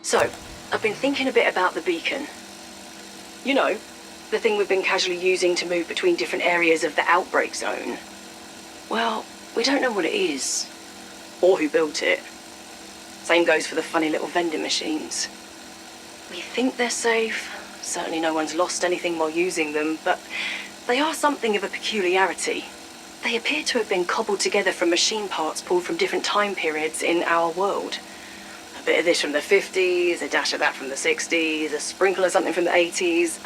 So, I've been thinking a bit about the beacon. You know, the thing we've been casually using to move between different areas of the outbreak zone. Well, we don't know what it is, or who built it. Same goes for the funny little vending machines. We think they're safe. Certainly no one's lost anything while using them, but they are something of a peculiarity. They appear to have been cobbled together from machine parts pulled from different time periods in our world. A bit of this from the 50s, a dash of that from the 60s, a sprinkle of something from the 80s.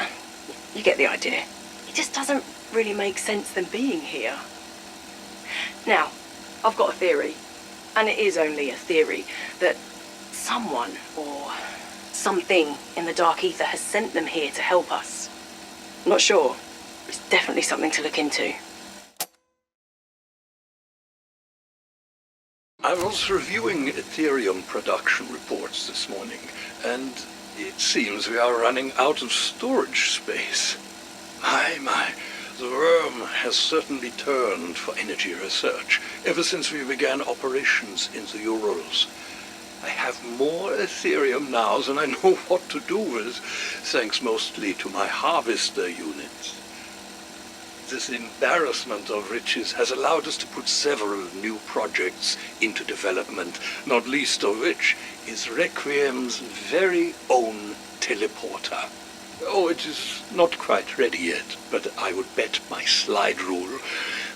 You get the idea. It just doesn't really make sense them being here. Now, I've got a theory, and it is only a theory, that someone or something in the dark ether has sent them here to help us. I'm not sure. It's definitely something to look into. I was reviewing Ethereum production reports this morning, and it seems we are running out of storage space. My, the worm has certainly turned for energy research ever since we began operations in the Urals. I have more Ethereum now than I know what to do with, thanks mostly to my harvester units. This embarrassment of riches has allowed us to put several new projects into development, not least of which is Requiem's very own teleporter. Oh, it is not quite ready yet, but I would bet my slide rule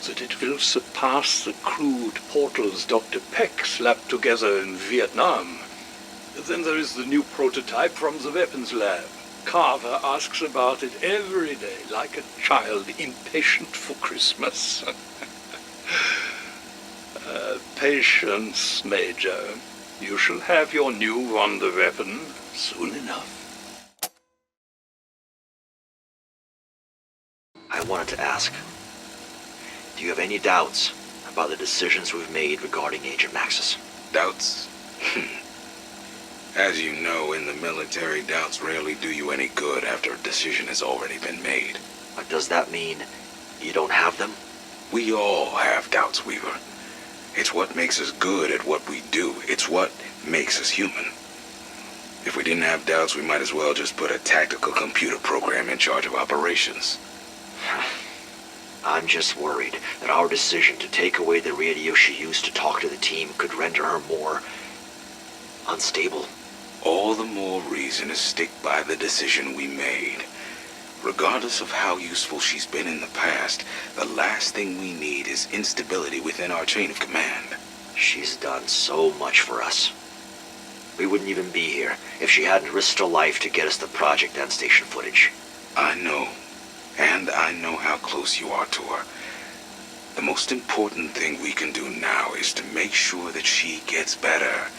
that it will surpass the crude portals Dr. Peck slapped together in Vietnam. Then there is the new prototype from the weapons lab. Carver asks about it every day, like a child impatient for Christmas. Patience, Major. You shall have your new wonder weapon soon enough. I wanted to ask, do you have any doubts about the decisions we've made regarding Agent Maxis? Doubts? As you know, in the military, doubts rarely do you any good after a decision has already been made. But does that mean you don't have them? We all have doubts, Weaver. It's what makes us good at what we do. It's what makes us human. If we didn't have doubts, we might as well just put a tactical computer program in charge of operations. I'm just worried that our decision to take away the radio she used to talk to the team could render her more unstable. All the more reason to stick by the decision we made. Regardless of how useful she's been in the past, the last thing we need is instability within our chain of command. She's done so much for us. We wouldn't even be here if she hadn't risked her life to get us the Project and station footage. I know. And I know how close you are to her. The most important thing we can do now is to make sure that she gets better.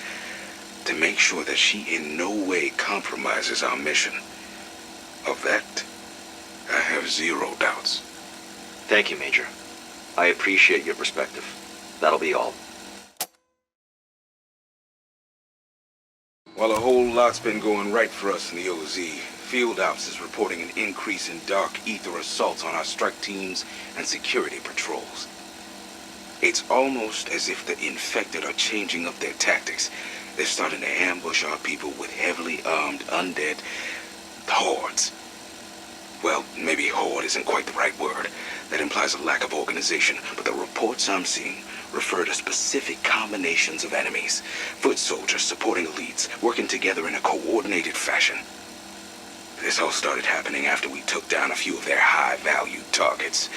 To make sure that she in no way compromises our mission. Of that, I have zero doubts. Thank you, Major. I appreciate your perspective. That'll be all. While a whole lot's been going right for us in the OZ, Field Ops is reporting an increase in dark ether assaults on our strike teams and security patrols. It's almost as if the infected are changing up their tactics. They're starting to ambush our people with heavily armed undead hordes. Well, maybe horde isn't quite the right word. That implies a lack of organization, but the reports I'm seeing refer to specific combinations of enemies. Foot soldiers supporting elites, working together in a coordinated fashion. This all started happening after we took down a few of their high-valued targets.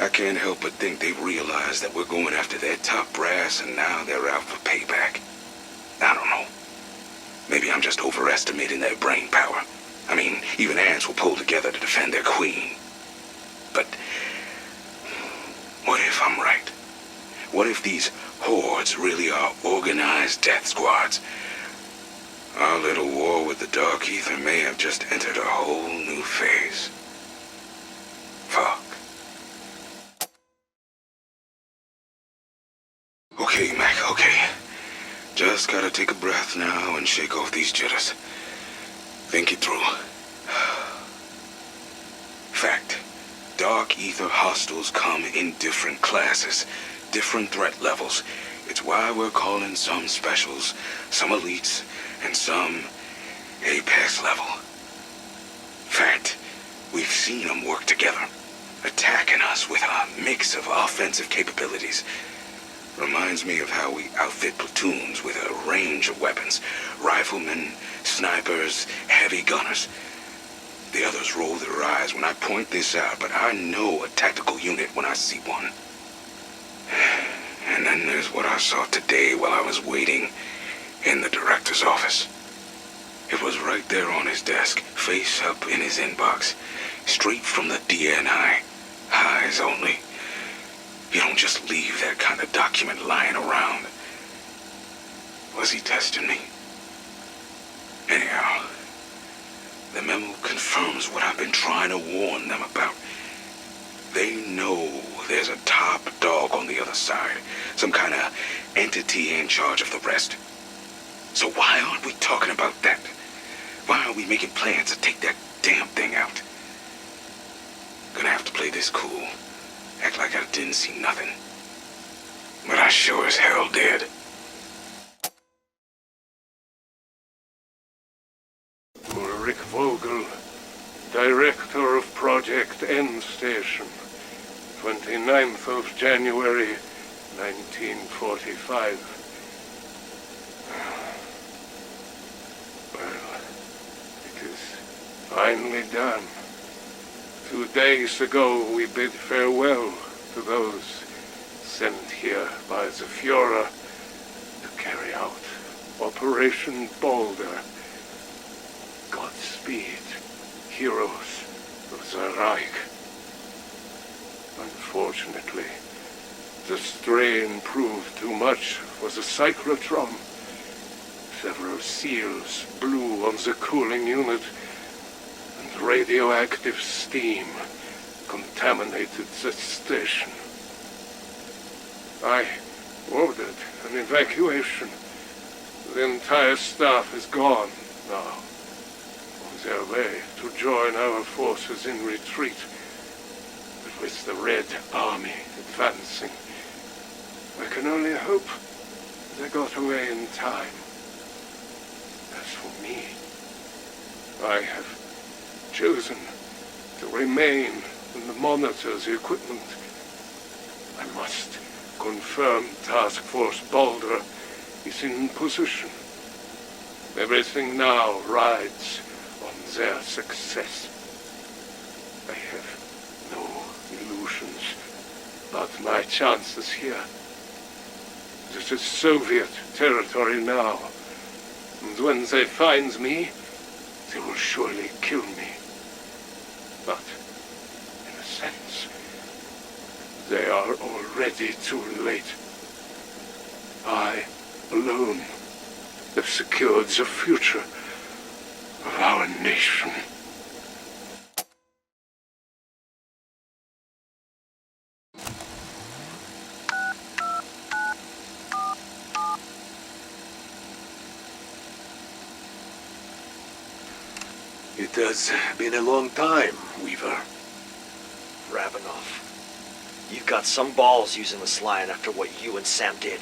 I can't help but think they've realized that we're going after their top brass and now they're out for payback. I don't know. Maybe I'm just overestimating their brain power. I mean, even ants will pull together to defend their queen. But what if I'm right? What if these hordes really are organized death squads? Our little war with the dark ether may have just entered a whole new phase. Fuck. Okay, Mac, okay. Just gotta take a breath now and shake off these jitters. Think it through. Fact. Dark ether hostiles come in different classes, different threat levels. It's why we're calling some specials, some elites, and some Apex level. Fact, we've seen them work together, attacking us with a mix of offensive capabilities. Reminds me of how we outfit platoons with a range of weapons. Riflemen, snipers, heavy gunners. The others roll their eyes when I point this out, but I know a tactical unit when I see one. And then there's what I saw today while I was waiting in the director's office. It was right there on his desk, face up in his inbox, straight from the DNI. Eyes only. You don't just leave that kind of document lying around. Was he testing me? Anyhow, the memo confirms what I've been trying to warn them about. They know there's a top dog on the other side, some kind of entity in charge of the rest. So why aren't we talking about that? Why aren't we making plans to take that damn thing out? Gonna have to play this cool. Act like I didn't see nothing. But I sure as hell did. Rick Vogel, Director of Project End Station, 29th of January, 1945. Well, it is finally done. 2 days ago, we bid farewell to those sent here by the Führer to carry out Operation Boulder. Godspeed, heroes of the Reich. Unfortunately, the strain proved too much for the cyclotron. Several seals blew on the cooling unit, and radioactive steam contaminated the station. I ordered an evacuation. The entire staff is gone now, on their way to join our forces in retreat. But with the Red Army advancing, I can only hope they got away in time. As for me, I have chosen to remain and monitor the equipment. I must confirm Task Force Boulder is in position. Everything now rides on their success. I have no illusions about my chances here. This is Soviet territory now, and when they find me, they will surely kill me. But, in a sense, they are already too late. I, alone, have secured the future of our nation. It has been a long time, Weaver. Ravenov, you've got some balls using this line after what you and Sam did.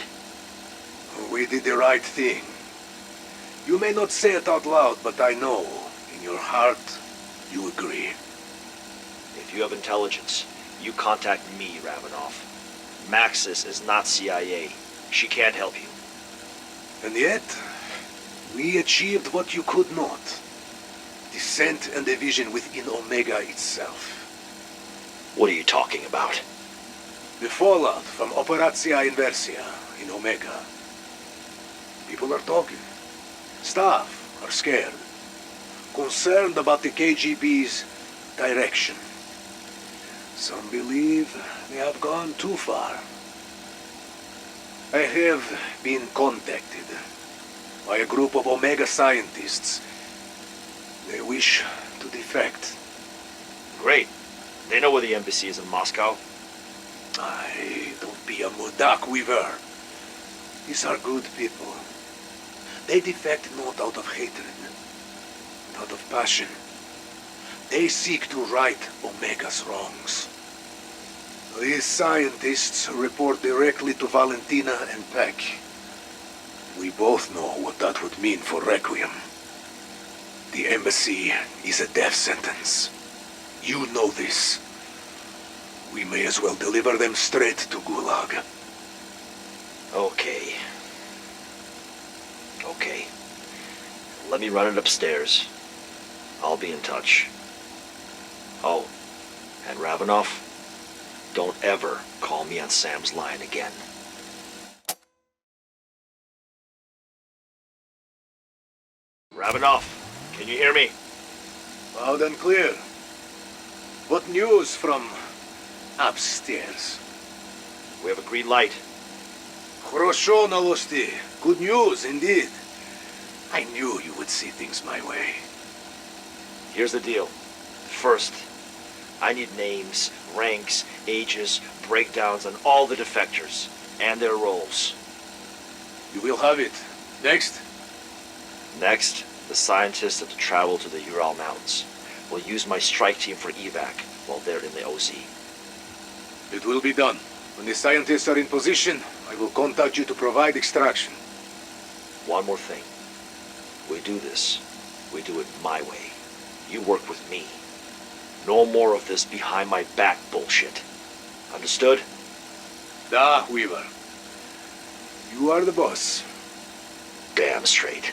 We did the right thing. You may not say it out loud, but I know, in your heart, you agree. If you have intelligence, you contact me, Ravenov. Maxis is not CIA. She can't help you. And yet, we achieved what you could not. Descent and division within Omega itself. What are you talking about? The fallout from Operatia Inversia in Omega. People are talking. Staff are scared. Concerned about the KGB's direction. Some believe they have gone too far. I have been contacted by a group of Omega scientists. They wish to defect. Great. They know where the embassy is in Moscow. Don't be a mudak, Weaver. These are good people. They defect not out of hatred, but out of passion. They seek to right Omega's wrongs. These scientists report directly to Valentina and Peck. We both know what that would mean for Requiem. The embassy is a death sentence. You know this. We may as well deliver them straight to Gulag. Okay. Okay. Let me run it upstairs. I'll be in touch. Oh, and Ravenov, don't ever call me on Sam's line again. Ravenov, can you hear me? Loud and clear. What news from upstairs? We have a green light. Хорошо, новости. Good news, indeed. I knew you would see things my way. Here's the deal. First, I need names, ranks, ages, breakdowns on all the defectors, and their roles. You will have it. Next. Next, the scientists that travel to the Ural Mountains will use my strike team for evac while they're in the OZ. It will be done. When the scientists are in position, I will contact you to provide extraction. One more thing. We do this. We do it my way. You work with me. No more of this behind my back bullshit. Understood? Da, Weaver. You are the boss. Damn straight.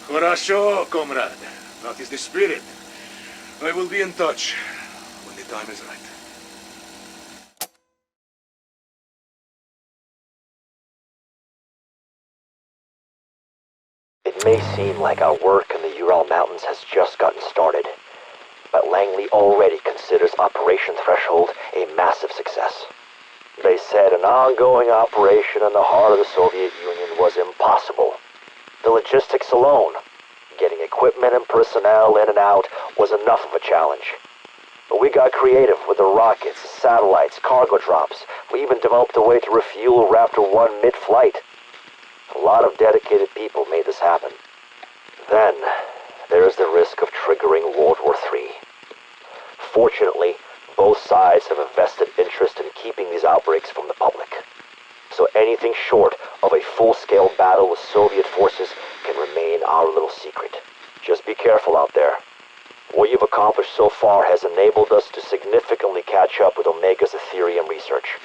Хорошо, comrade. That is the spirit. I will be in touch when the time is right. It may seem like our work in the Ural Mountains has just gotten started, but Langley already considers Operation Threshold a massive success. They said an ongoing operation in the heart of the Soviet Union was impossible. The logistics alone, getting equipment and personnel in and out, was enough of a challenge. But we got creative with the rockets, satellites, cargo drops. We even developed a way to refuel Raptor 1 mid-flight. A lot of dedicated people made this happen. Then, there is the risk of triggering World War III. Fortunately, both sides have a vested interest in keeping these outbreaks from the public. So anything short of a full-scale battle with Soviet forces can remain our little secret. Just be careful out there. What you've accomplished so far has enabled us to significantly catch up with Omega's Ethereum research.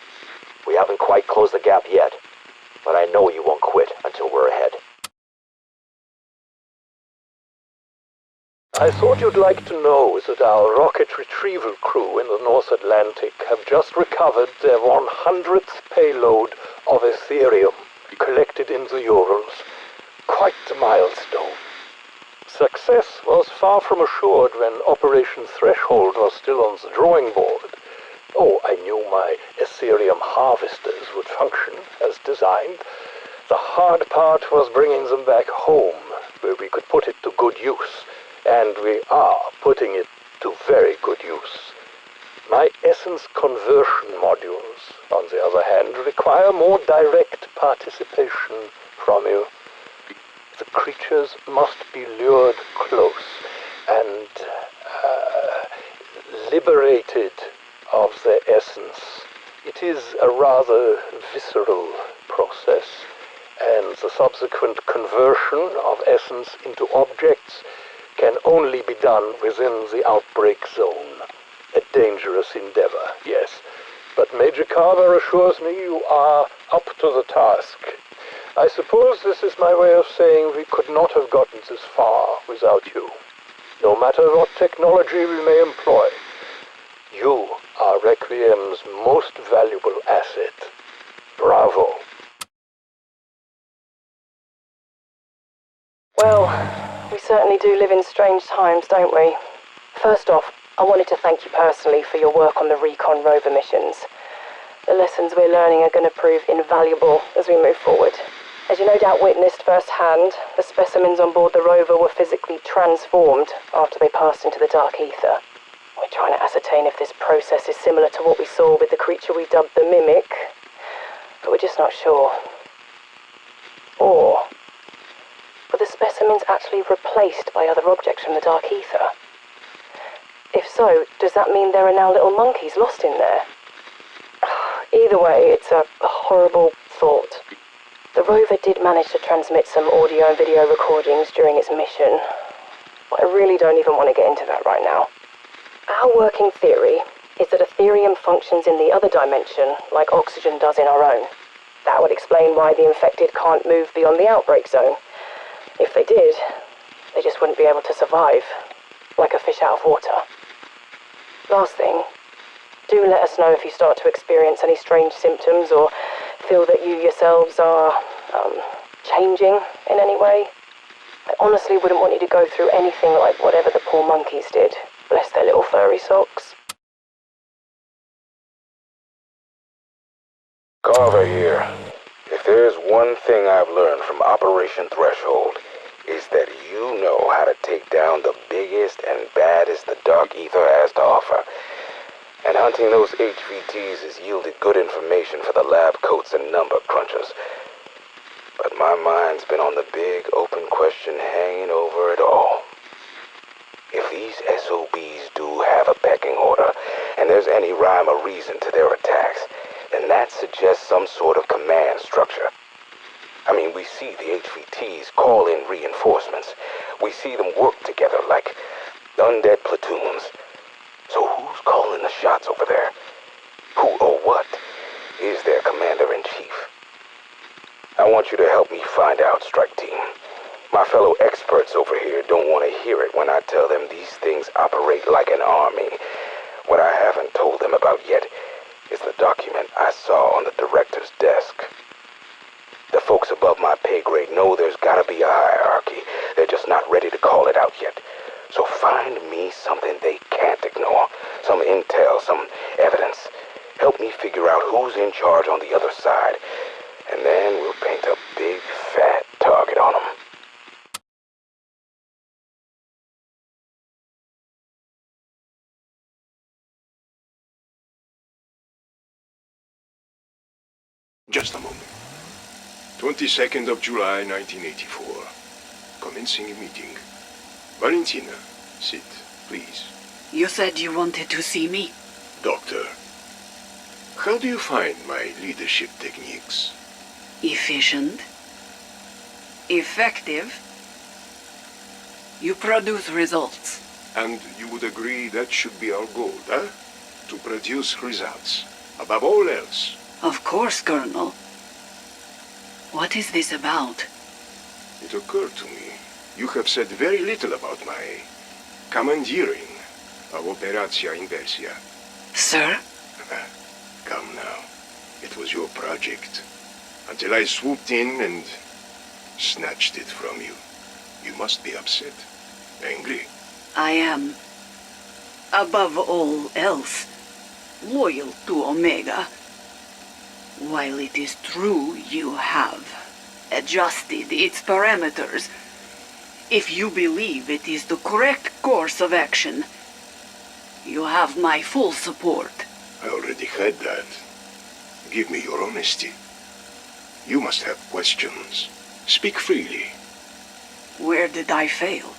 We haven't quite closed the gap yet, but I know you won't quit until we're ahead. I thought you'd like to know that our rocket retrieval crew in the North Atlantic have just recovered their 100th payload of Ethereum collected in the Urals. Quite a milestone. Success was far from assured when Operation Threshold was still on the drawing board. Oh, I knew my Ethereum harvesters would function as designed. The hard part was bringing them back home, where we could put it to good use. And we are putting it to very good use. My essence conversion modules, on the other hand, require more direct participation from you. The creatures must be lured close and liberated of their essence. It is a rather visceral process, and the subsequent conversion of essence into objects can only be done within the outbreak zone. A dangerous endeavor, yes. But Major Carver assures me you are up to the task. I suppose this is my way of saying we could not have gotten this far without you. No matter what technology we may employ, you are Requiem's most valuable asset. Bravo. Well, we certainly do live in strange times, don't we? First off, I wanted to thank you personally for your work on the Recon rover missions. The lessons we're learning are going to prove invaluable as we move forward. As you no doubt witnessed firsthand, the specimens on board the rover were physically transformed after they passed into the dark ether. We're trying to ascertain if this process is similar to what we saw with the creature we dubbed the Mimic, but we're just not sure. Or were the specimens actually replaced by other objects from the dark ether? If so, does that mean there are now little monkeys lost in there? Either way, it's a horrible, thought. The rover did manage to transmit some audio and video recordings during its mission. I really don't even want to get into that right now. Our working theory is that Aetherium functions in the other dimension like oxygen does in our own. That would explain why the infected can't move beyond the outbreak zone. If they did, they just wouldn't be able to survive, like a fish out of water. Last thing, do let us know if you start to experience any strange symptoms or feel that you yourselves are, changing in any way. I honestly wouldn't want you to go through anything like whatever the poor monkeys did. Bless their little furry socks. Carver here. If there's one thing I've learned from Operation Threshold, is that you know how to take down the biggest and baddest the Dark Aether has to offer. And hunting those HVTs has yielded good information for the lab coats and number crunchers. But my mind's been on the big open question hanging over it all. If these SOBs do have a pecking order, and there's any rhyme or reason to their attacks, then that suggests some sort of command structure. I mean, we see the HVTs call in reinforcements. We see them work together like undead platoons. So who's calling the shots over there? Who or what is their commander-in-chief? I want you to help me find out, Strike Team. My fellow experts over here don't want to hear it when I tell them these things operate like an army. What I haven't told them about yet is the document I saw on the director's desk. The folks above my pay grade know there's gotta be a hierarchy. They're just not ready to call it out yet. So find me something they can't ignore. Some intel, some evidence. Help me figure out who's in charge on the other side. And then we'll paint a big, fat target on them. Just a moment. 22nd of July, 1984. Commencing a meeting. Valentina, sit, please. You said you wanted to see me. Doctor, how do you find my leadership techniques? Efficient. Effective. You produce results. And you would agree that should be our goal, huh? To produce results. Above all else. Of course, Colonel. What is this about? It occurred to me, you have said very little about my commandeering of Operatia Inversia. Sir? Come now. It was your project. Until I swooped in and snatched it from you. You must be upset. Angry. I am, above all else, loyal to Omega. While it is true you have adjusted its parameters, if you believe it is the correct course of action, you have my full support. I already had that. Give me your honesty. You must have questions. Speak freely. Where did I fail?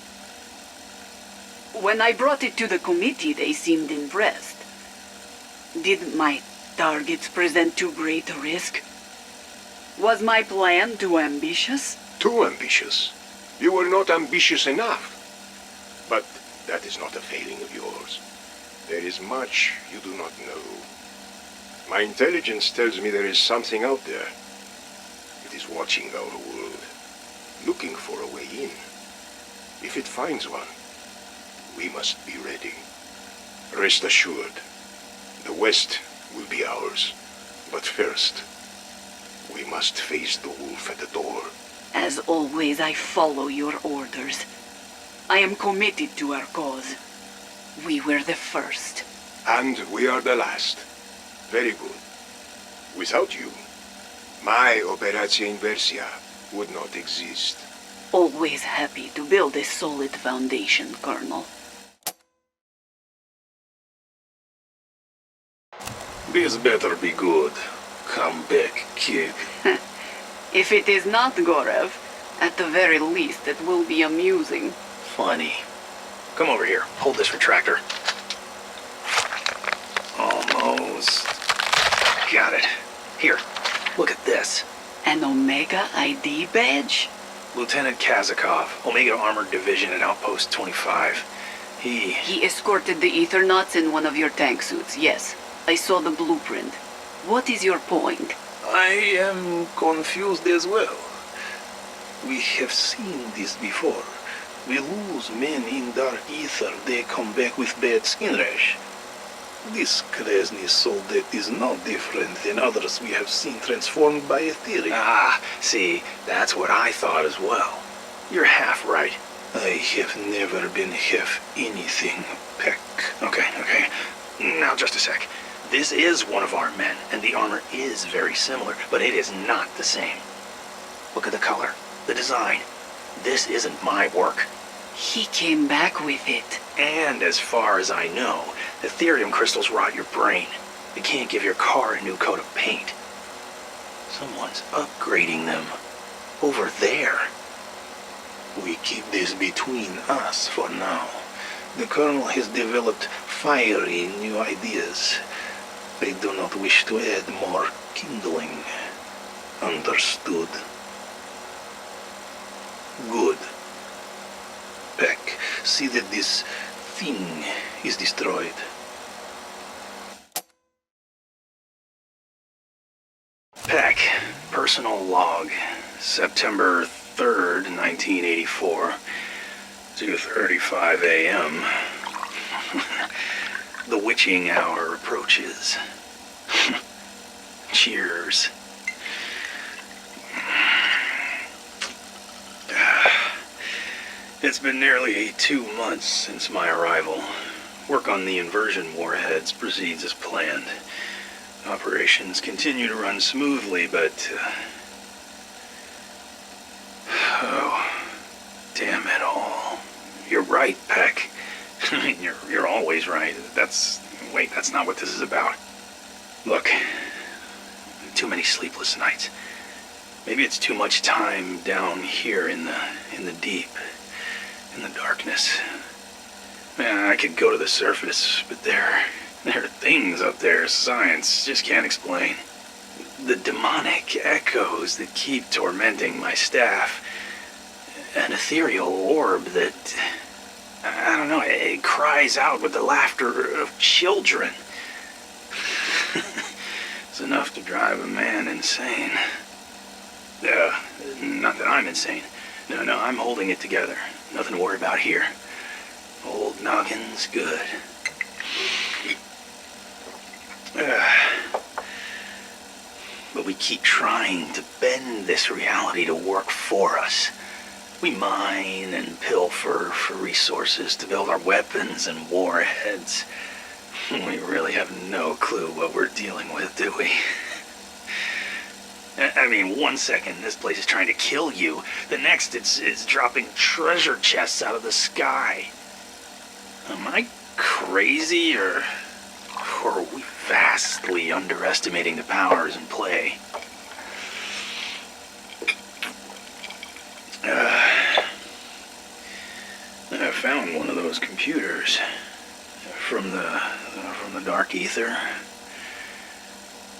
When I brought it to the committee, they seemed impressed. Did my targets present too great a risk? Was my plan too ambitious? Too ambitious. You were not ambitious enough. But that is not a failing of yours. There is much you do not know. My intelligence tells me there is something out there. It is watching our world, looking for a way in. If it finds one, we must be ready. Rest assured, the West will be ours. But first, we must face the wolf at the door. As always, I follow your orders. I am committed to our cause. We were the first. And we are the last. Very good. Without you, my Operatia Inversia would not exist. Always happy to build a solid foundation, Colonel. This better be good. Come back, kid. If it is not Gorev, at the very least it will be amusing. Funny. Come over here. Hold this retractor. Almost. Got it. Here, look at this. An Omega ID badge? Lieutenant Kazakov, Omega Armored Division at Outpost 25. He escorted the Aethernauts in one of your tank suits, yes. I saw the blueprint. What is your point? I am confused as well. We have seen this before. We lose men in dark ether, they come back with bad skin rash. This Krasny soldat is no different than others we have seen transformed by Aether. Ah, see, that's what I thought as well. You're half right. I have never been half anything, Peck. Okay. Now just a sec. This is one of our men, and the armor is very similar, but it is not the same. Look at the color, the design. This isn't my work. He came back with it. And as far as I know, Aetherium crystals rot your brain. They can't give your car a new coat of paint. Someone's upgrading them. Over there. We keep this between us for now. The Colonel has developed fiery new ideas. I do not wish to add more kindling. Understood. Good. Peck, see that this thing is destroyed. Peck, personal log, September 3rd, 1984, 2:35 a.m. The witching hour approaches. Cheers. It's been nearly 2 months since my arrival. Work on the inversion warheads proceeds as planned. Operations continue to run smoothly, but... oh, damn it all. You're right, Peck. I mean, you're always right. Wait, that's not what this is about. Look, too many sleepless nights. Maybe it's too much time down here in the deep. In the darkness. Man, I could go to the surface, but there are things up there science just can't explain. The demonic echoes that keep tormenting my staff. An ethereal orb that, I don't know, it cries out with the laughter of children. It's enough to drive a man insane. Not that I'm insane. No, I'm holding it together. Nothing to worry about here. Old noggin's good. But we keep trying to bend this reality to work for us. We mine and pilfer for resources to build our weapons and warheads. We really have no clue what we're dealing with, do we? I mean, 1 second this place is trying to kill you. The next it's dropping treasure chests out of the sky. Am I crazy or are we vastly underestimating the powers in play? I found one of those computers from the dark ether.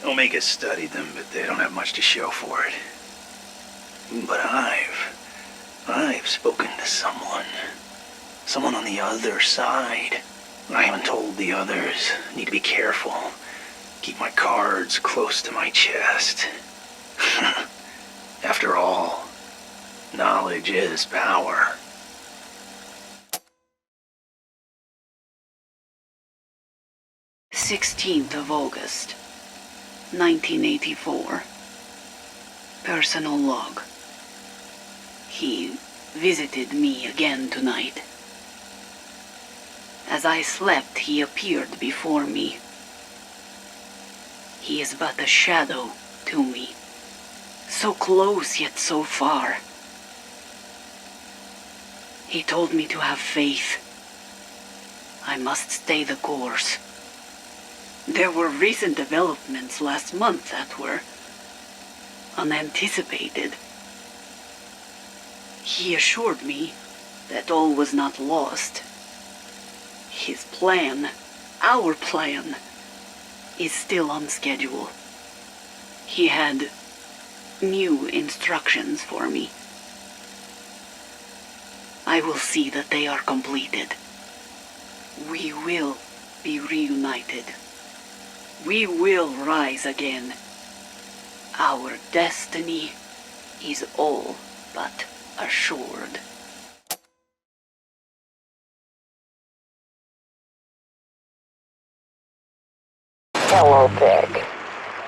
Omega studied them, but they don't have much to show for it. But I've spoken to someone. Someone on the other side. I haven't told the others. Need to be careful. Keep my cards close to my chest. After all, knowledge is power. August 1984. Personal log. He visited me again tonight. As I slept, he appeared before me. He is but a shadow to me. So close yet so far. He told me to have faith. I must stay the course. There were recent developments last month that were unanticipated. He assured me that all was not lost. His plan, our plan, is still on schedule. He had new instructions for me. I will see that they are completed. We will be reunited. We will rise again. Our destiny is all but assured. Hello, Peg.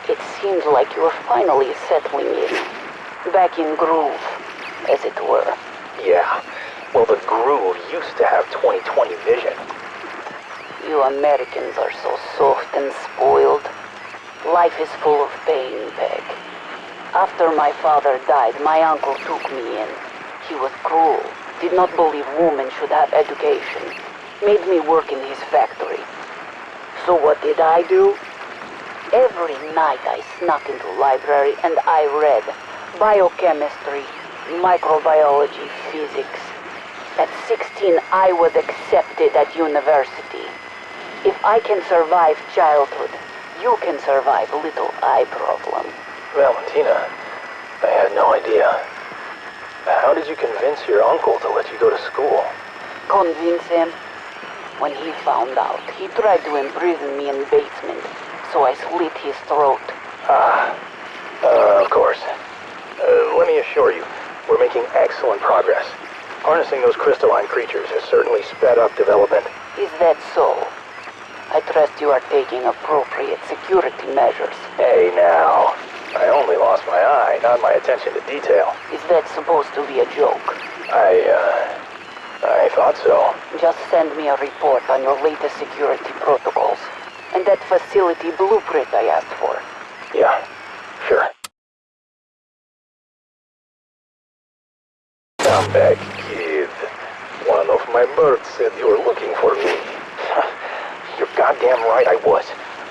It seems like you're finally settling in. Back in groove, as it were. Yeah. Well, the groove used to have 20/20 vision. You Americans are so soft and spoiled. Life is full of pain, Peg. After my father died, my uncle took me in. He was cruel, did not believe women should have education, made me work in his factory. So what did I do? Every night I snuck into the library and I read biochemistry, microbiology, physics. At 16, I was accepted at university. If I can survive childhood, you can survive little eye problem. Valentina, I had no idea. How did you convince your uncle to let you go to school? Convince him? When he found out, he tried to imprison me in the basement, so I slit his throat. Of course. Let me assure you, we're making excellent progress. Harnessing those crystalline creatures has certainly sped up development. Is that so? I trust you are taking appropriate security measures. Hey now, I only lost my eye, not my attention to detail. Is that supposed to be a joke? I thought so. Just send me a report on your latest security protocols. And that facility blueprint I asked for. Yeah, sure. Come back, kid. One of my birds said you were looking for me. You're goddamn right I was.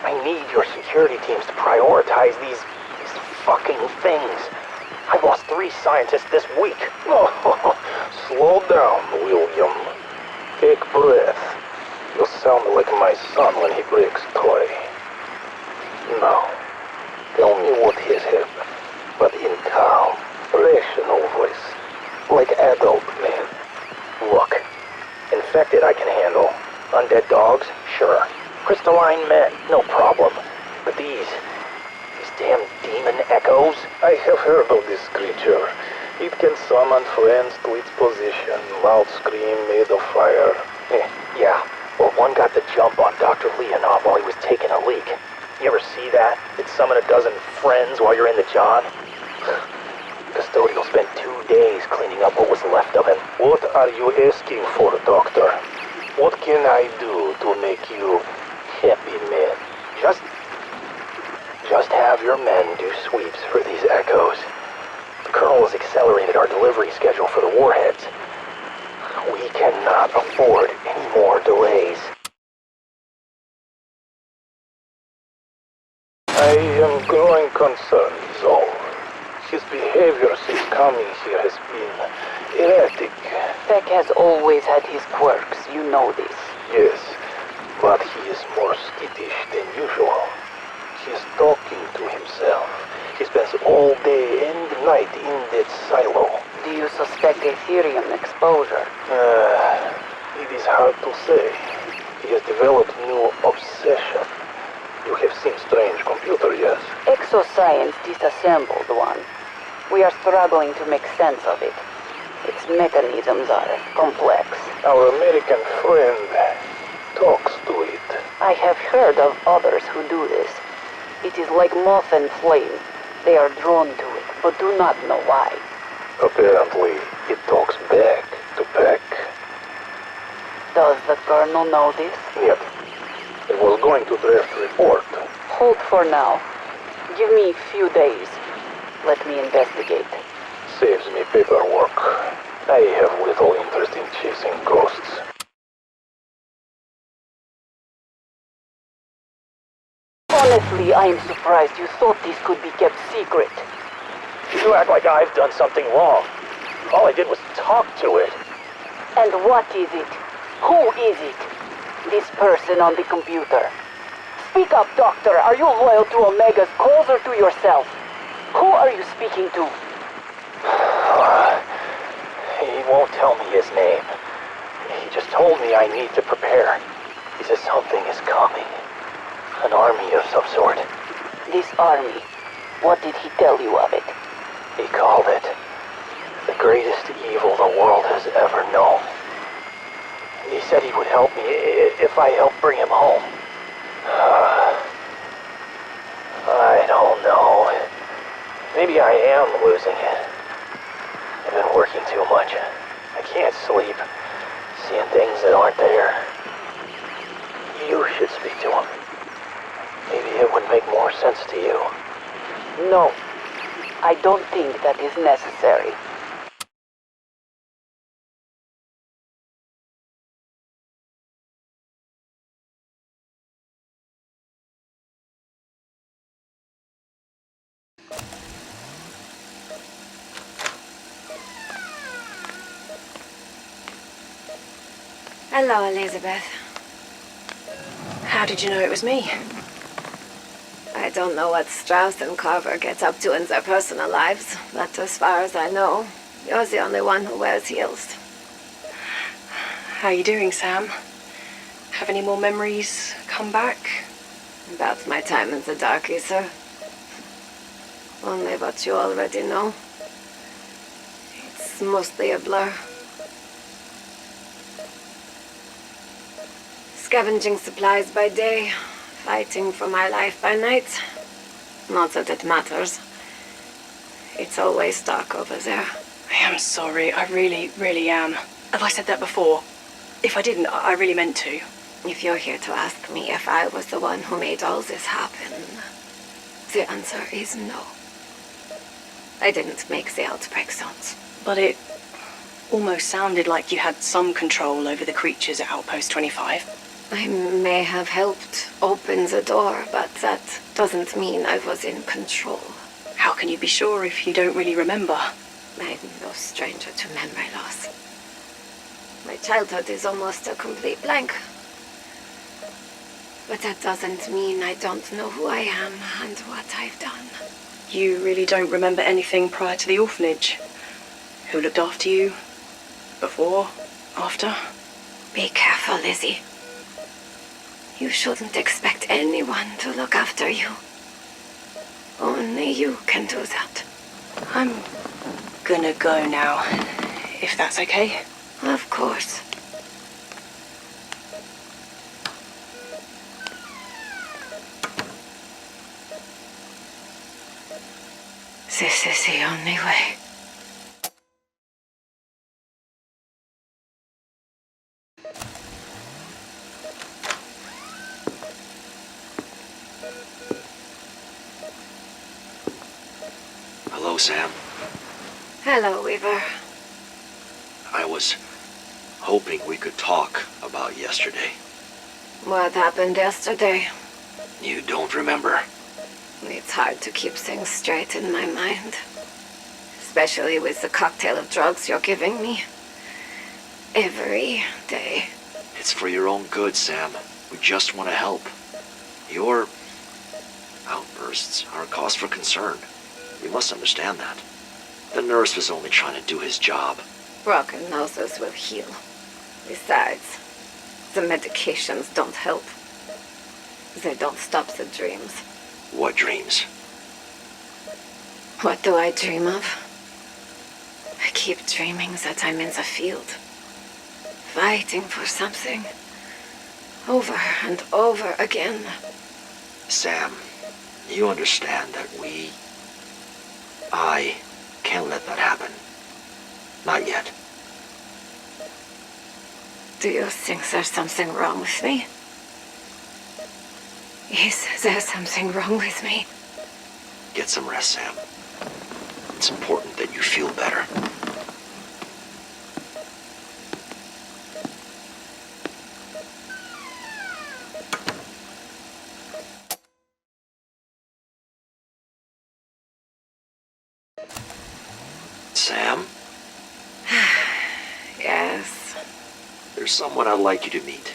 I need your security teams to prioritize these fucking things. I've lost 3 scientists this week. Oh, slow down, William. Take breath. You'll sound like my son when he breaks toy. Now, tell me what has happened, but in calm, rational voice, like adult man. Look, infected I can handle. Undead dogs, sure. Crystalline men, no problem. But these damn demon echoes? I have heard of this creature. It can summon friends to its position, loud scream made of fire. Yeah, well, one got the jump on Dr. Leonov while he was taking a leak. You ever see that? It summoned a dozen friends while you're in the John? Custodial spent 2 days cleaning up what was left of him. What are you asking for, Doctor? What can I do to make you happy, man? Just have your men do sweeps for these echoes. The Colonel has accelerated our delivery schedule for the warheads. We cannot afford any more delays. I am growing concerned, Zol. His behavior since coming here has been erratic. Peck has always had his quirks, you know this. Yes, but he is more skittish than usual. He is talking to himself. He spends all day and night in that silo. Do you suspect Aetherium exposure? It is hard to say. He has developed new obsession. You have seen strange computer, yes? Exoscience disassembled one. We are struggling to make sense of it. Its mechanisms are complex. Our American friend talks to it. I have heard of others who do this. It is like moth and flame. They are drawn to it, but do not know why. Apparently, it talks back to Peck. Does the Colonel know this? Yep. It was going to draft a report. Hold for now. Give me a few days. Let me investigate. Saves me paperwork. I have little interest in chasing ghosts. Honestly, I am surprised you thought this could be kept secret. You act like I've done something wrong. All I did was talk to it. And what is it? Who is it? This person on the computer. Speak up, Doctor. Are you loyal to Omega's cause or to yourself? Who are you speaking to? He won't tell me his name. He just told me I need to prepare. He says something is coming. An army of some sort. This army. What did he tell you of it? He called it the greatest evil the world has ever known. He said he would help me if I helped bring him home. I don't know. Maybe I am losing it. I've been working too much. I can't sleep, seeing things that aren't there. You should speak to him. Maybe it would make more sense to you. No. I don't think that is necessary. Hello, Elizabeth. How did you know it was me? I don't know what Strauss and Carver get up to in their personal lives, but as far as I know, you're the only one who wears heels. How you doing, Sam? Have any more memories come back? About my time in the dark Aether. Only what you already know. It's mostly a blur. Scavenging supplies by day, fighting for my life by night. Not that it matters. It's always dark over there. I am sorry, I really, really am. Have I said that before? If I didn't, I really meant to. If you're here to ask me if I was the one who made all this happen, the answer is no. I didn't make the outbreak zones. But it almost sounded like you had some control over the creatures at Outpost 25. I may have helped open the door, but that doesn't mean I was in control. How can you be sure if you don't really remember? I'm no stranger to memory loss. My childhood is almost a complete blank. But that doesn't mean I don't know who I am and what I've done. You really don't remember anything prior to the orphanage? Who looked after you? Before? After? Be careful, Lizzie. You shouldn't expect anyone to look after you. Only you can do that. I'm gonna go now, if that's okay. Of course. This is the only way. Hello, Sam. Hello, Weaver. I was hoping we could talk about yesterday. What happened yesterday? You don't remember? It's hard to keep things straight in my mind. Especially with the cocktail of drugs you're giving me. Every day. It's for your own good, Sam. We just want to help. Your outbursts are a cause for concern. You must understand that. The nurse was only trying to do his job. Broken noses will heal. Besides, the medications don't help. They don't stop the dreams. What dreams? What do I dream of? I keep dreaming that I'm in the field. Fighting for something. Over and over again. Sam, you understand that I can't let that happen. Not yet. Do you think there's something wrong with me? Is there something wrong with me? Get some rest, Sam. It's important that you feel better. Sam? Yes. There's someone I'd like you to meet.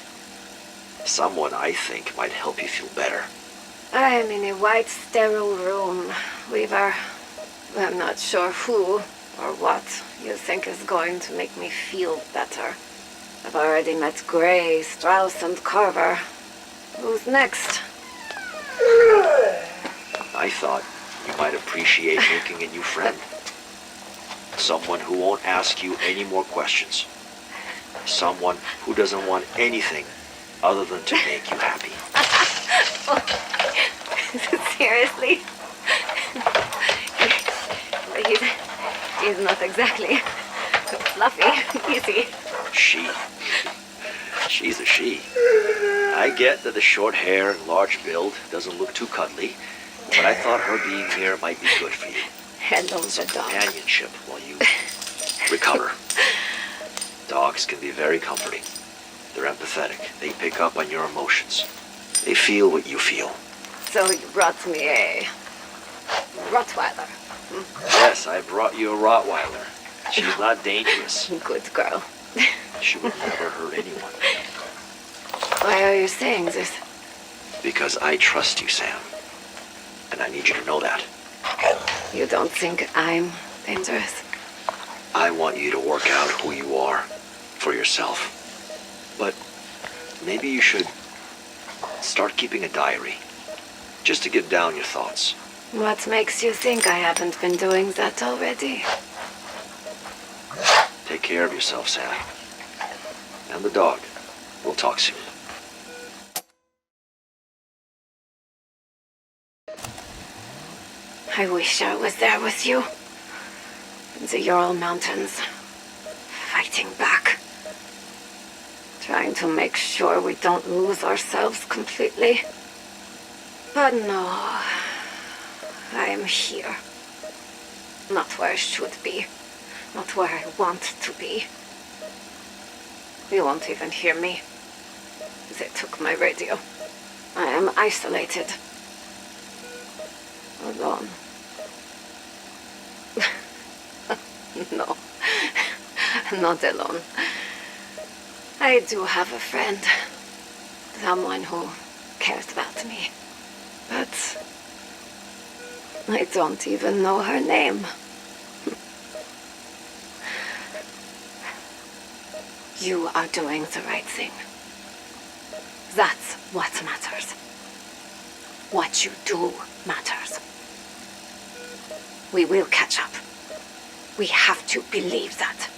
Someone I think might help you feel better. I am in a white, sterile room, Weaver. I'm not sure who or what you think is going to make me feel better. I've already met Gray, Strauss, and Carver. Who's next? I thought you might appreciate making a new friend. Someone who won't ask you any more questions. Someone who doesn't want anything other than to make you happy. Seriously? He's not exactly fluffy, is he? She's a she. I get that the short hair and large build doesn't look too cuddly, but I thought her being here might be good for you. Hello, Some the dog. companionship while you recover. Dogs can be very comforting. They're empathetic. They pick up on your emotions. They feel what you feel. So you brought me a Rottweiler. Yes, I brought you a Rottweiler. She's not dangerous. Good girl. She would never hurt anyone. Why are you saying this? Because I trust you, Sam. And I need you to know that. You don't think I'm dangerous? I want you to work out who you are for yourself. But maybe you should start keeping a diary. Just to get down your thoughts. What makes you think I haven't been doing that already? Take care of yourself, Sam. And the dog. We'll talk soon. I wish I was there with you. In the Ural Mountains. Fighting back. Trying to make sure we don't lose ourselves completely. But no. I am here. Not where I should be. Not where I want to be. You won't even hear me. They took my radio. I am isolated. Alone. No. Not alone. I do have a friend. Someone who cares about me. But I don't even know her name. You are doing the right thing. That's what matters. What you do matters. We will catch up. We have to believe that.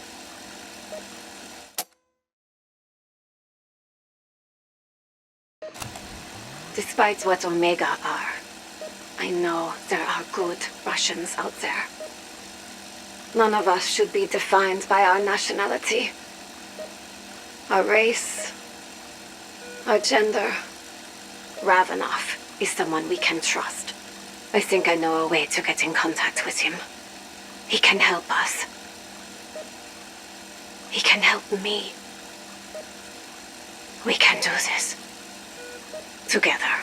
Despite what Omega are, I know there are good Russians out there. None of us should be defined by our nationality, our race, our gender. Ravenov is someone we can trust. I think I know a way to get in contact with him. He can help us. He can help me. We can do this. Together.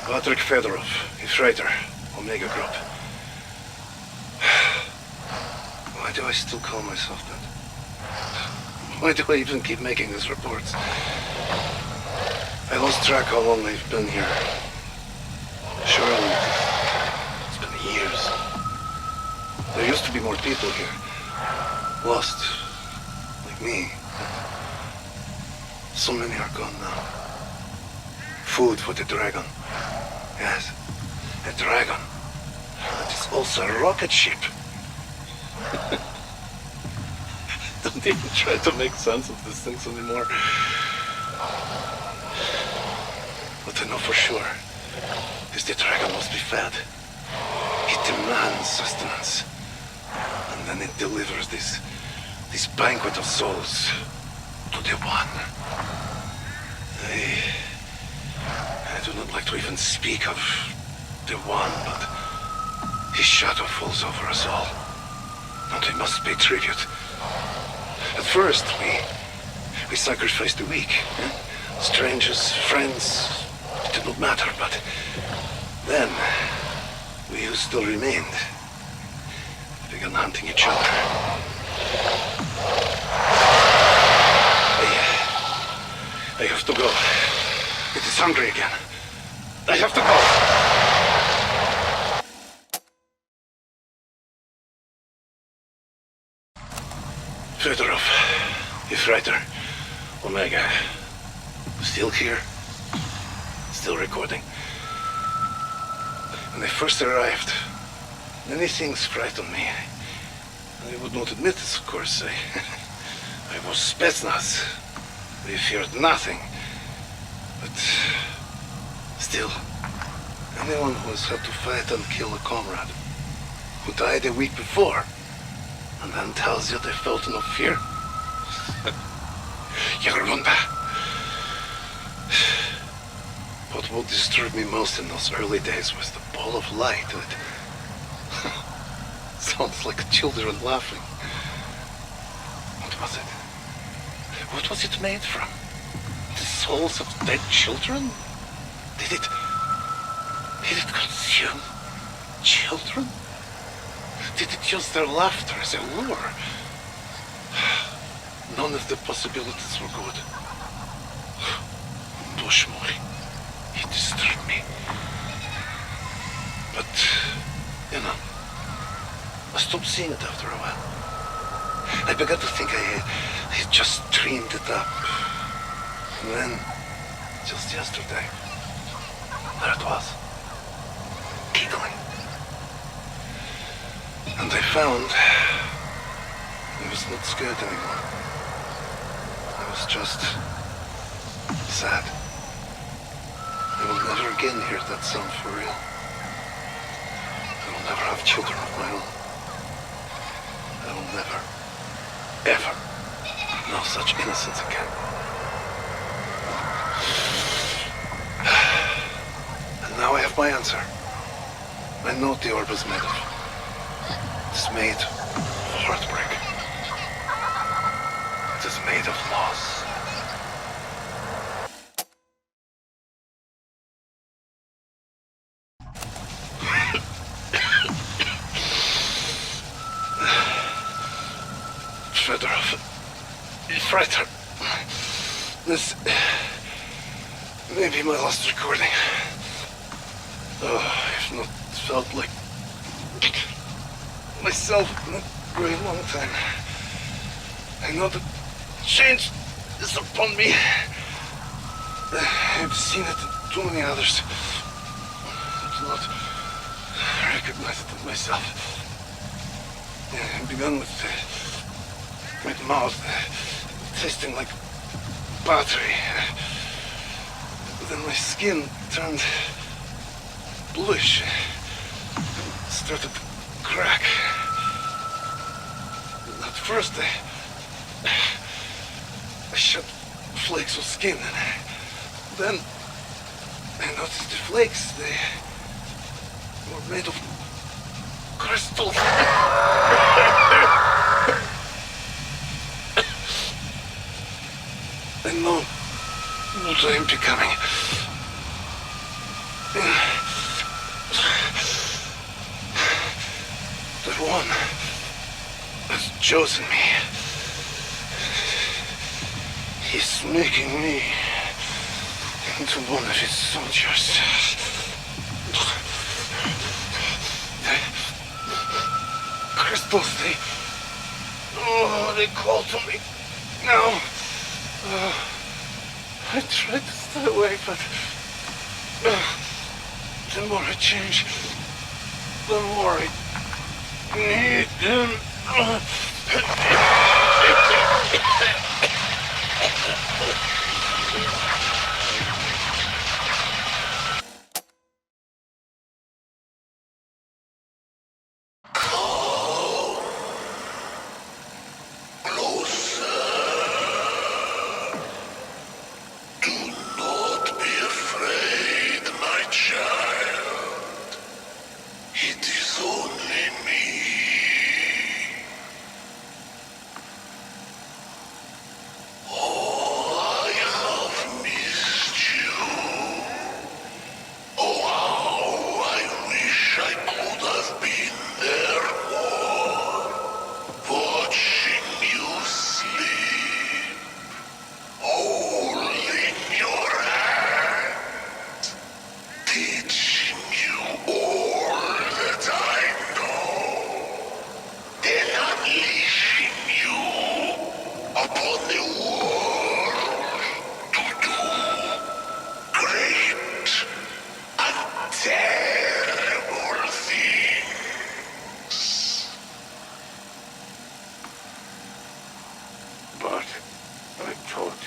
Patrick Fedorov, his writer, Omega Group. Why do I still call myself that? Why do I even keep making these reports? I lost track how long they've been here. Surely it's been years. There used to be more people here. Lost, like me. So many are gone now. Food for the dragon. Yes, a dragon. But it's also a rocket ship. Don't even try to make sense of these things anymore. What I know for sure is the dragon must be fed. It demands sustenance. And then it delivers this banquet of souls to the One. I do not like to even speak of the One, but his shadow falls over us all. And we must pay tribute. At first, we sacrificed the weak. Strangers, friends, it did not matter, but then we who still remained began hunting each other. hungry again. I have to go. Fedorov, Ephriter, Omega. Still here? Still recording. When I first arrived, many things frightened me. I would not admit this, of course. I was Spetsnaz. We feared nothing. But still, anyone who has had to fight and kill a comrade who died a week before and then tells you they felt no fear. You remember? What disturbed me most in those early days was the ball of light that sounds like children laughing. What was it? What was it made from? The souls of dead children? Did it consume children? Did it use their laughter as a lure? None of the possibilities were good. Dushmoy, he disturbed me. But, you know, I stopped seeing it after a while. I began to think I just dreamed it up. And then, just yesterday, there it was, giggling. And I found I was not scared anymore. I was just sad. I will never again hear that sound for real. I will never have children of my own. I will never, ever know such innocence again. And now I have my answer. I know what the orb is made of. It's made of heartbreak. It is made of loss. Fedorov, Ephriter, this may be my last recording. I've not felt like myself in a very long time. I know that change is upon me. I've seen it in too many others. I do not recognize it in myself. I began with my mouth tasting like battery. Then my skin turned bluish. Started to crack. At first I shed flakes of skin, and then I noticed the flakes, they were made of crystals. I know what I am becoming. The one has chosen me. He's making me into one of his soldiers. Crystals, they call to me now. I tried to stay away, but the more I change, the more I need them.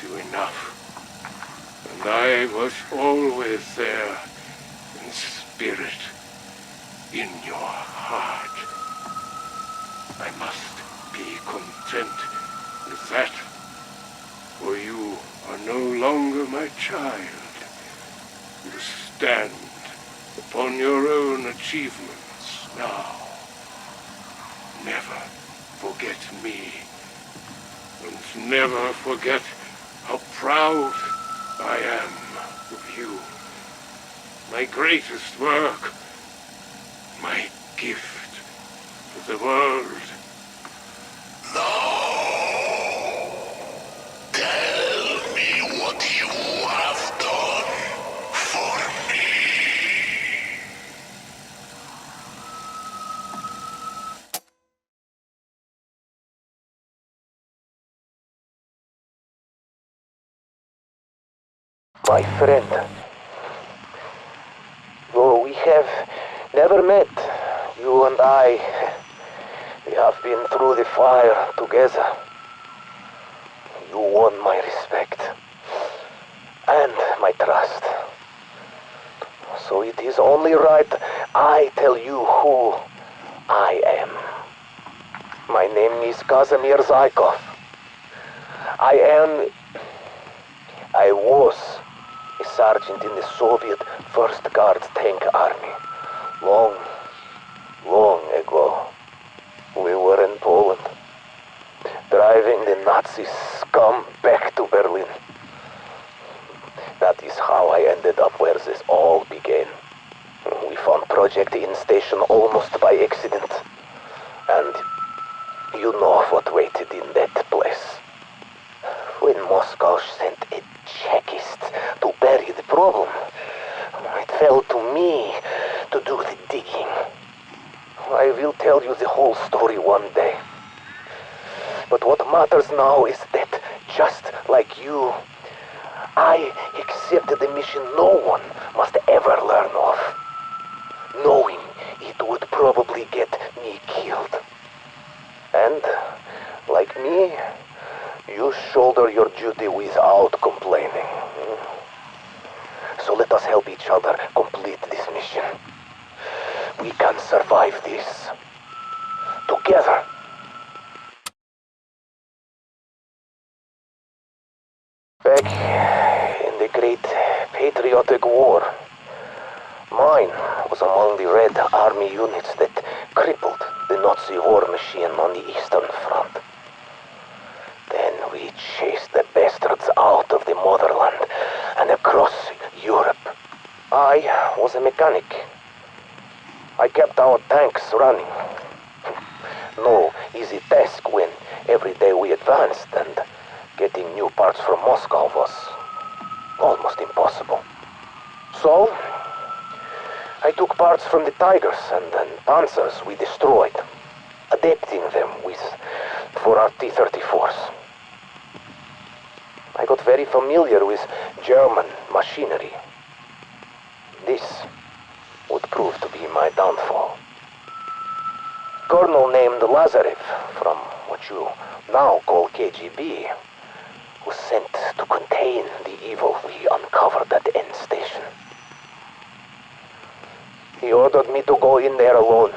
you enough. And I was always there, in spirit, in your heart. I must be content with that, for you are no longer my child. You stand upon your own achievements now. Never forget me, and never forget how proud I am of you. My greatest work, my gift to the world. Tell me what you have done for me. My friend, though we have never met, you and I, we have been through the fire together. You won my respect and my trust. So it is only right I tell you who I am. My name is Kazimir Zykov. I was a sergeant in the Soviet 1st Guards Tank Army. Long ago. We were in Poland, driving the Nazi scum back to Berlin. That is how I ended up where this all began. We found Project In Station almost by accident. And you know what waited in that place. When Moscow sent a Czechist to bury the problem, it fell to me to do the digging. I will tell you the whole story one day. But what matters now is that, just like you, I accepted a mission no one must ever learn of, knowing it would probably get me killed. And, like me, you shoulder your duty without complaining. So let us help each other complete this mission. We can survive this. Together. Back in the Great Patriotic War, mine was among the Red Army units that crippled the Nazi war machine on the Eastern Front. Then we chased the bastards out of the motherland and across Europe. I was a mechanic. I kept our tanks running. No easy task when every day we advanced, and getting new parts from Moscow was almost impossible. So, I took parts from the Tigers and Panzers we destroyed, adapting them for our T-34s. I got very familiar with German machinery. This would prove to be my downfall. Colonel named Lazarev, from what you now call KGB, was sent to contain the evil we uncovered at the end station. He ordered me to go in there alone,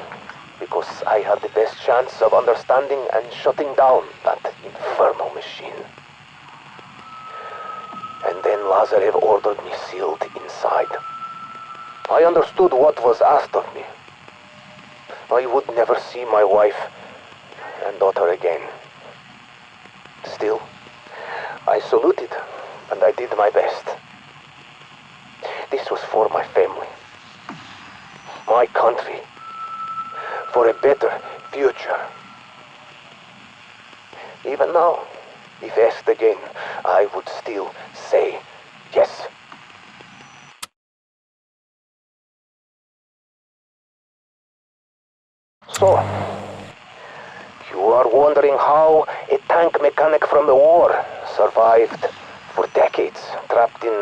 because I had the best chance of understanding and shutting down that infernal machine. And then Lazarev ordered me sealed inside. I understood what was asked of me. I would never see my wife and daughter again. Still, I saluted, and I did my best. This was for my family, my country, for a better future. Even now, if asked again, I would still say yes. So, you are wondering how a tank mechanic from the war survived for decades, trapped in,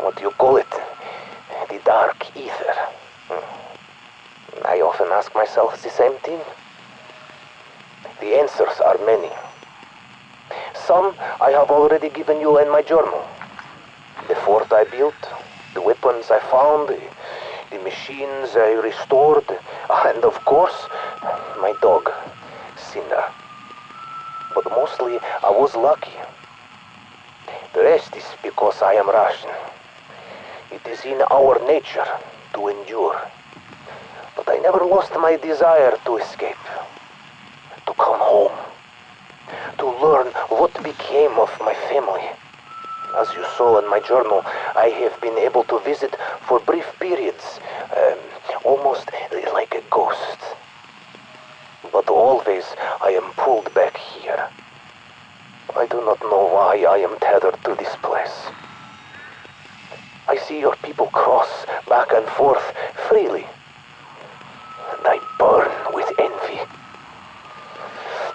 what do you call it, the dark ether. I often ask myself the same thing. The answers are many. Some I have already given you in my journal. The fort I built, the weapons I found, the machines I restored, and of course, my dog, Cinder. But mostly I was lucky. The rest is because I am Russian. It is in our nature to endure. But I never lost my desire to escape, to come home, to learn what became of my family. As you saw in my journal, I have been able to visit for brief periods, almost like a ghost. But always I am pulled back here. I do not know why I am tethered to this place. I see your people cross back and forth freely, and I burn with envy.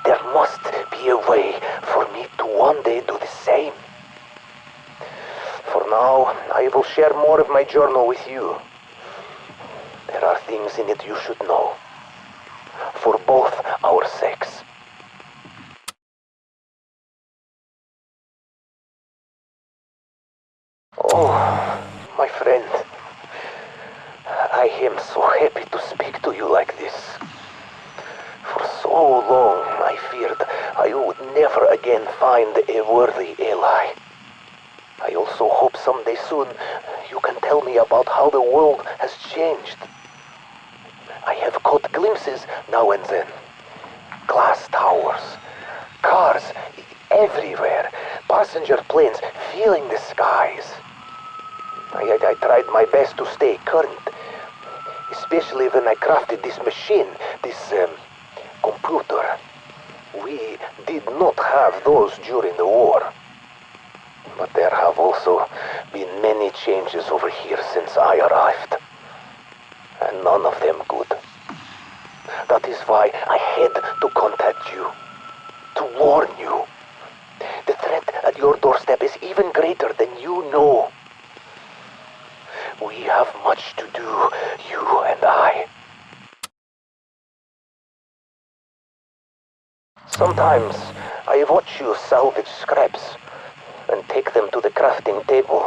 There must be a way for me to one day do the same. For now, I will share more of my journal with you. There are things in it you should know, for both our sakes. Oh, my friend, I am so happy to speak to you like this. For so long, I feared I would never again find a worthy ally. I also hope someday soon you can tell me about how the world has changed. I have caught glimpses now and then. Glass towers, cars everywhere, passenger planes filling the skies. I tried my best to stay current, especially when I crafted this machine, this computer. We did not have those during the war. But there have also been many changes over here since I arrived, and none of them good. That is why I had to contact you, to warn you. The threat at your doorstep is even greater than you know. We have much to do, you and I. Sometimes I watch you salvage scraps and take them to the crafting table.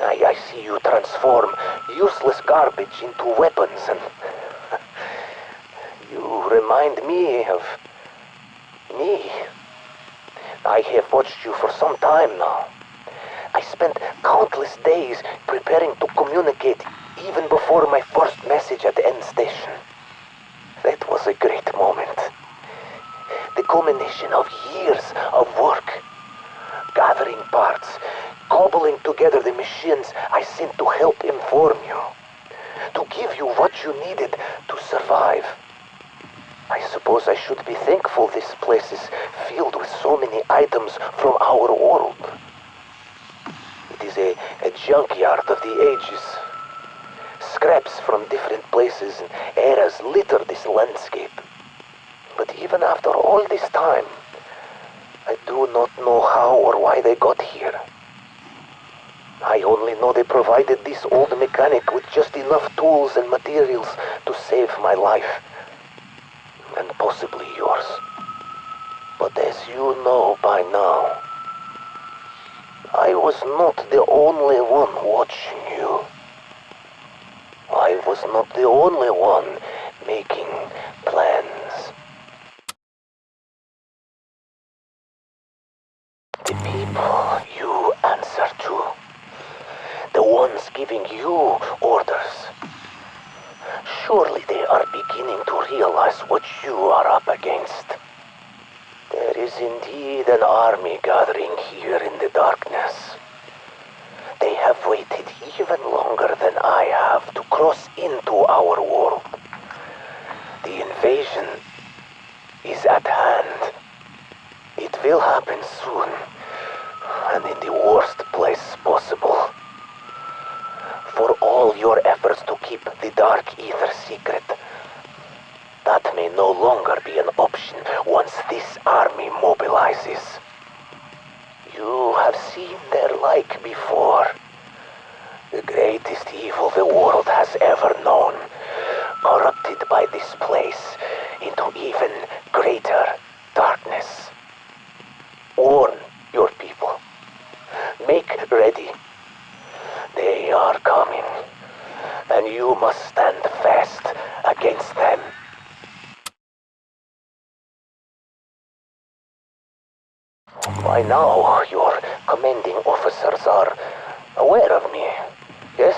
I see you transform useless garbage into weapons, and you remind me of me. I have watched you for some time now. I spent countless days preparing to communicate even before my first message at the end station. That was a great moment. The culmination of years of work. Gathering parts, cobbling together the machines I sent to help inform you, to give you what you needed to survive. I suppose I should be thankful this place is filled with so many items from our world. It is a junkyard of the ages. Scraps from different places and eras litter this landscape. But even after all this time, I do not know how or why they got here. I only know they provided this old mechanic with just enough tools and materials to save my life. And possibly yours. But as you know by now, I was not the only one watching you. I was not the only one making plans. The people you answer to, the ones giving you orders, surely they are beginning to realize what you are up against. There is indeed an army gathering here in the darkness. They have waited even longer than I have to cross into our world. The invasion is at hand. It will happen soon, and in the worst place possible. For all your efforts to keep the Dark Aether secret, that may no longer be an option once this army mobilizes. You have seen their like before. The greatest evil the world has ever known, corrupted by this place into even greater darkness. By now, your commanding officers are aware of me, yes?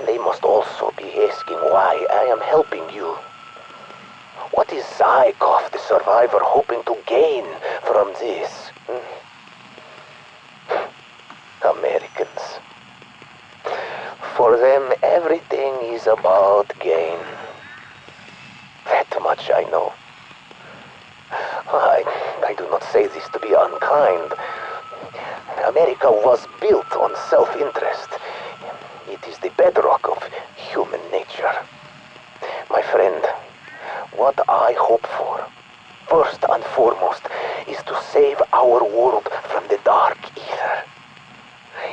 They must also be asking why I am helping you. What is Zykov, the survivor, hoping to gain from this? Americans. For them, everything is about gain. That much I know. I do not say this to be unkind. America was built on self-interest. It is the bedrock of human nature. My friend, what I hope for, first and foremost, is to save our world from the dark ether.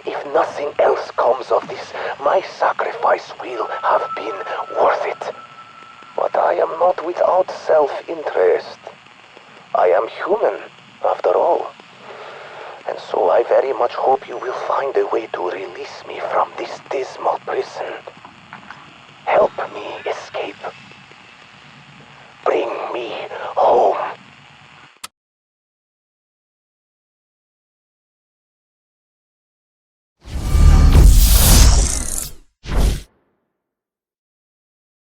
If nothing else comes of this, my sacrifice will have been worth it. But I am not without self-interest. I am human, after all. And so I very much hope you will find a way to release me from this dismal prison.